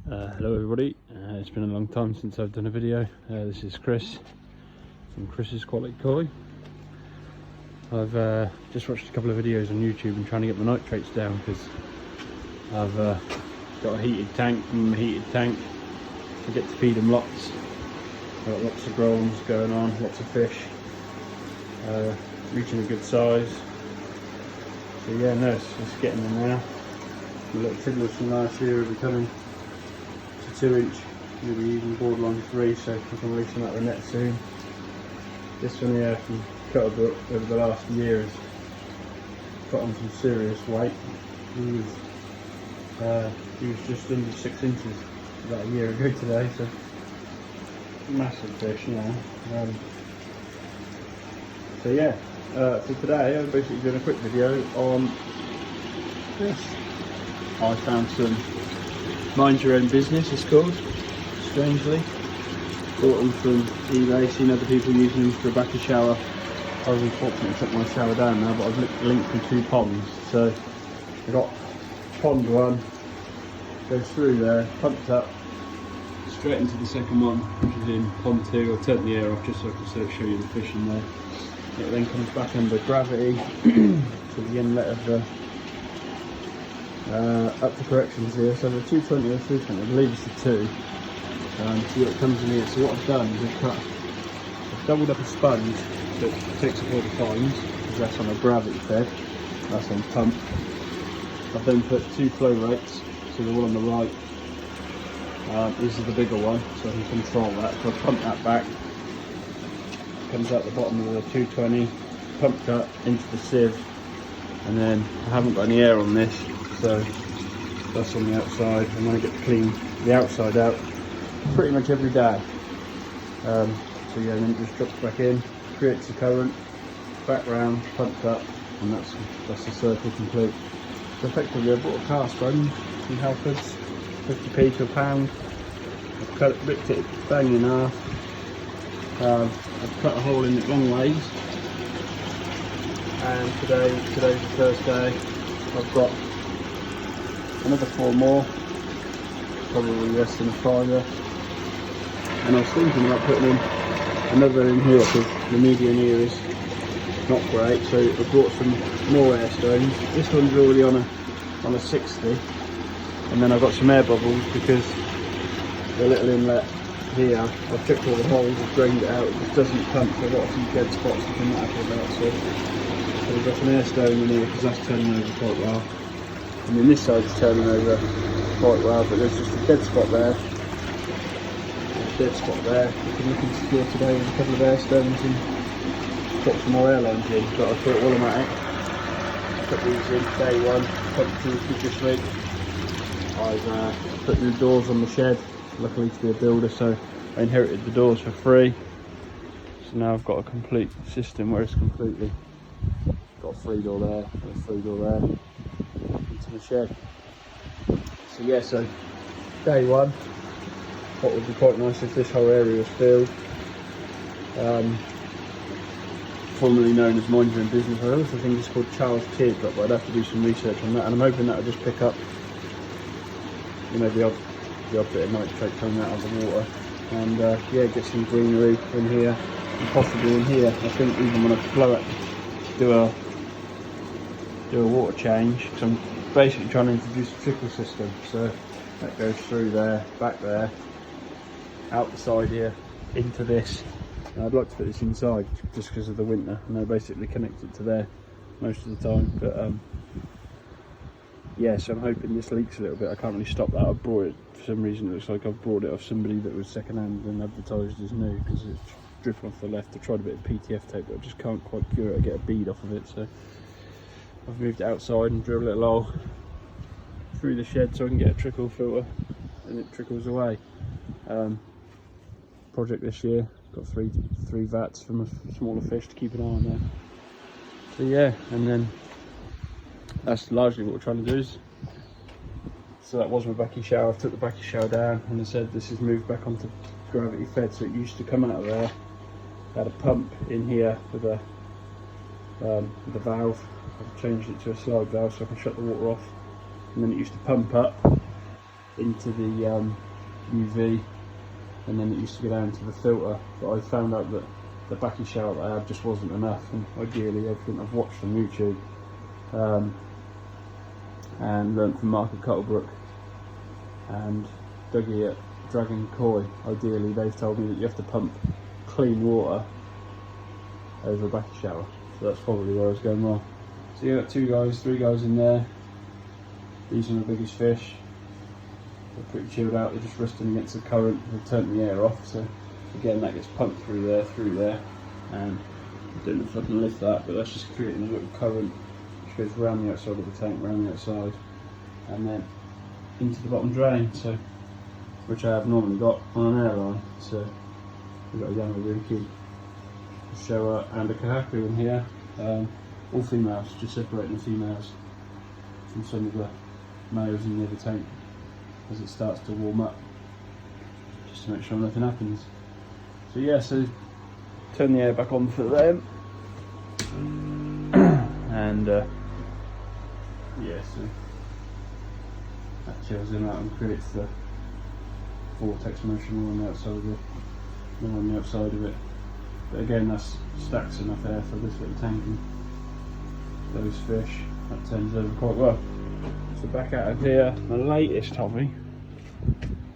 Hello everybody, it's been a long time since I've done a video. This is Chris from Chris's Quality Koi. I've just watched a couple of videos on YouTube and trying to get my nitrates down because I've got a heated tank, and a heated tank I get to feed them lots. I've got lots of groans going on, lots of fish, reaching a good size. So yeah, no, it's getting them now. The little triggerers from last year are becoming 2-inch, maybe even borderline 3, so I can release them out of the net soon. This one here from Cutterbrook over the last year has put on some serious weight. He was just under 6 inches about a year ago today, so massive fish now. So yeah, for today I'm basically doing a quick video on this. I found some Mind Your Own Business, it's called, strangely. Bought them from eBay, seen other people using them for a backy shower. I was unfortunately took my shower down now, but I've linked from 2 ponds. So I got pond 1, goes through there, pumps up, straight into the second one, which is in pond 2. I'll turn the air off just so I can sort of show you the fish in there. It then comes back under gravity to the inlet of the up to corrections here, so the 220 or 320, I believe it's the 2. See what comes in here. So what I've done is I've doubled up a sponge that takes up all the fines, because that's on a gravity fed, that's on pump. I've then put 2 flow rates, so the one on the right, this is the bigger one, so I can control that. So I pump that back, comes out the bottom of the 220, pumped up into the sieve, and then I haven't got any air on this, so that's on the outside, and I get to clean the outside out pretty much every day. So yeah, then it just drops back in, creates a current, back round, pumped up, and that's the circle complete. So effectively I bought a car sponge from Halfords, 50p to a pound. I've ripped it bang in half. I've cut a hole in it long ways, and today's the first day. I've got another 4 more, probably less than a fiver, and I was thinking about putting in another in here because the median here is not great, so I brought some more air stones. This one's already on a 60, and then I've got some air bubbles because the little inlet here, I've checked all the holes, I've drained it out, it just doesn't pump, so I've got a few dead spots which I'm not happy about, so we've got some air stone in here because that's turning over quite well. And then this side is turning over quite well, but there's just a dead spot there. A dead spot there. We can look and secure today with a couple of air stones and put some more air lines in. But I thought automatic. Put these in day 1, pumped 2 this week. I've put new doors on the shed, luckily to be a builder, so I inherited the doors for free. So now I've got a complete system where it's completely got a free door there, and a free door there, into the shed. So yeah, so day 1, what would be quite nice if this whole area was filled. Formerly known as Mind Your Own Business. I also think it's called Charles Teardrop, but I'd have to do some research on that, and I'm hoping that will just pick up, you know, the odd bit of nitrate coming out of the water, and yeah, get some greenery in here, and possibly in here. I think even when I flow it, do a water change, because I'm basically trying to introduce a trickle system. So that goes through there, back there, out the side here, into this. And I'd like to put this inside just because of the winter, and I basically connect it to there most of the time. But yeah, so I'm hoping this leaks a little bit. I can't really stop that. I brought it, for some reason it looks like I've brought it off somebody that was second hand and advertised as new, because it's dripping off the left. I tried a bit of PTF tape, but I just can't quite cure it. I get a bead off of it, so I've moved it outside and drilled a little hole through the shed so I can get a trickle filter and it trickles away. Project this year, got three vats from a smaller fish to keep an eye on there. So yeah, and then that's largely what we're trying to do. So that was my backy shower. I took the backy shower down, and I said this is moved back onto gravity fed, so it used to come out of there. I had a pump in here with a valve. I've changed it to a slide valve so I can shut the water off, and then it used to pump up into the UV, and then it used to go down to the filter, but I found out that the backy shower that I had just wasn't enough, and ideally everything I've watched on YouTube and learnt from Mark at Cuttlebrook and Dougie at Dragon Koi, ideally they've told me that you have to pump clean water over a backy shower, so that's probably where I was going wrong. So you got 2 guys, 3 guys in there. These are the biggest fish. They're pretty chilled out, they're just resting against the current. They've turned the air off, so again that gets pumped through there, and I don't know if I can lift that, but that's just creating a little current which goes around the outside of the tank, around the outside, and then into the bottom drain, so which I have normally got on an airline. So we've got a Yamabuki, a Showa and a Kahaku in here, all females, just separating the females from some of the males in the other tank as it starts to warm up, just to make sure nothing happens. So yeah, so turn the air back on for them, and yeah, so that chills them out and creates the vortex motion all on the outside of it, all on the outside of it. But again, that's stacks enough air for this little tank and those fish. That turns over quite well. So back out of here, my latest hobby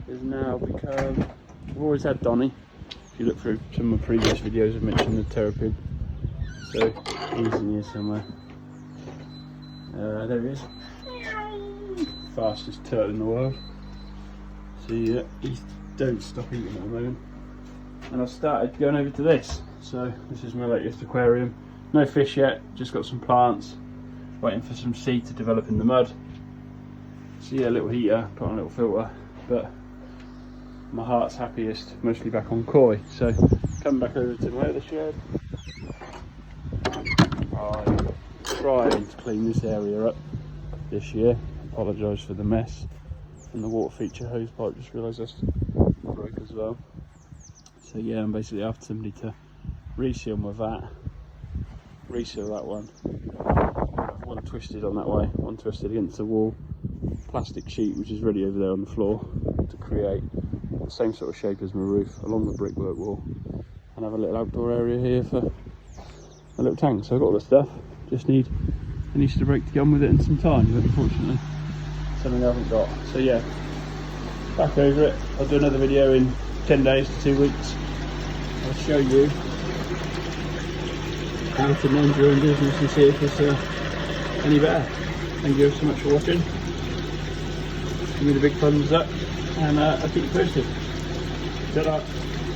is now become, I've always had Donny. If you look through some of my previous videos, I've mentioned the terrapin. So he's in here somewhere. There he is. Fastest turtle in the world. So yeah, he don't stop eating at the moment. And I've started going over to this. So this is my latest aquarium. No fish yet, just got some plants. Waiting for some seed to develop in the mud. So yeah, a little heater, put on a little filter. But my heart's happiest, mostly back on koi. So come back over to my other shed. I'm trying to clean this area up this year. Apologise for the mess. And the water feature hose pipe, just realised that's broke as well. So yeah, I'm basically after somebody to reseal my vat, reseal that one. One twisted on that way, one twisted against the wall. Plastic sheet which is ready over there on the floor to create the same sort of shape as my roof along the brickwork wall, and have a little outdoor area here for a little tank. So I've got all the stuff, just need an Easter break to get on with it in some time, but unfortunately something I haven't got. So yeah, back over it. I'll do another video in 10 days to 2 weeks. I'll show you how to manage your own business and see if it's any better. Thank you so much for watching. Give me the big thumbs up, and I'll keep you posted. Ta-da.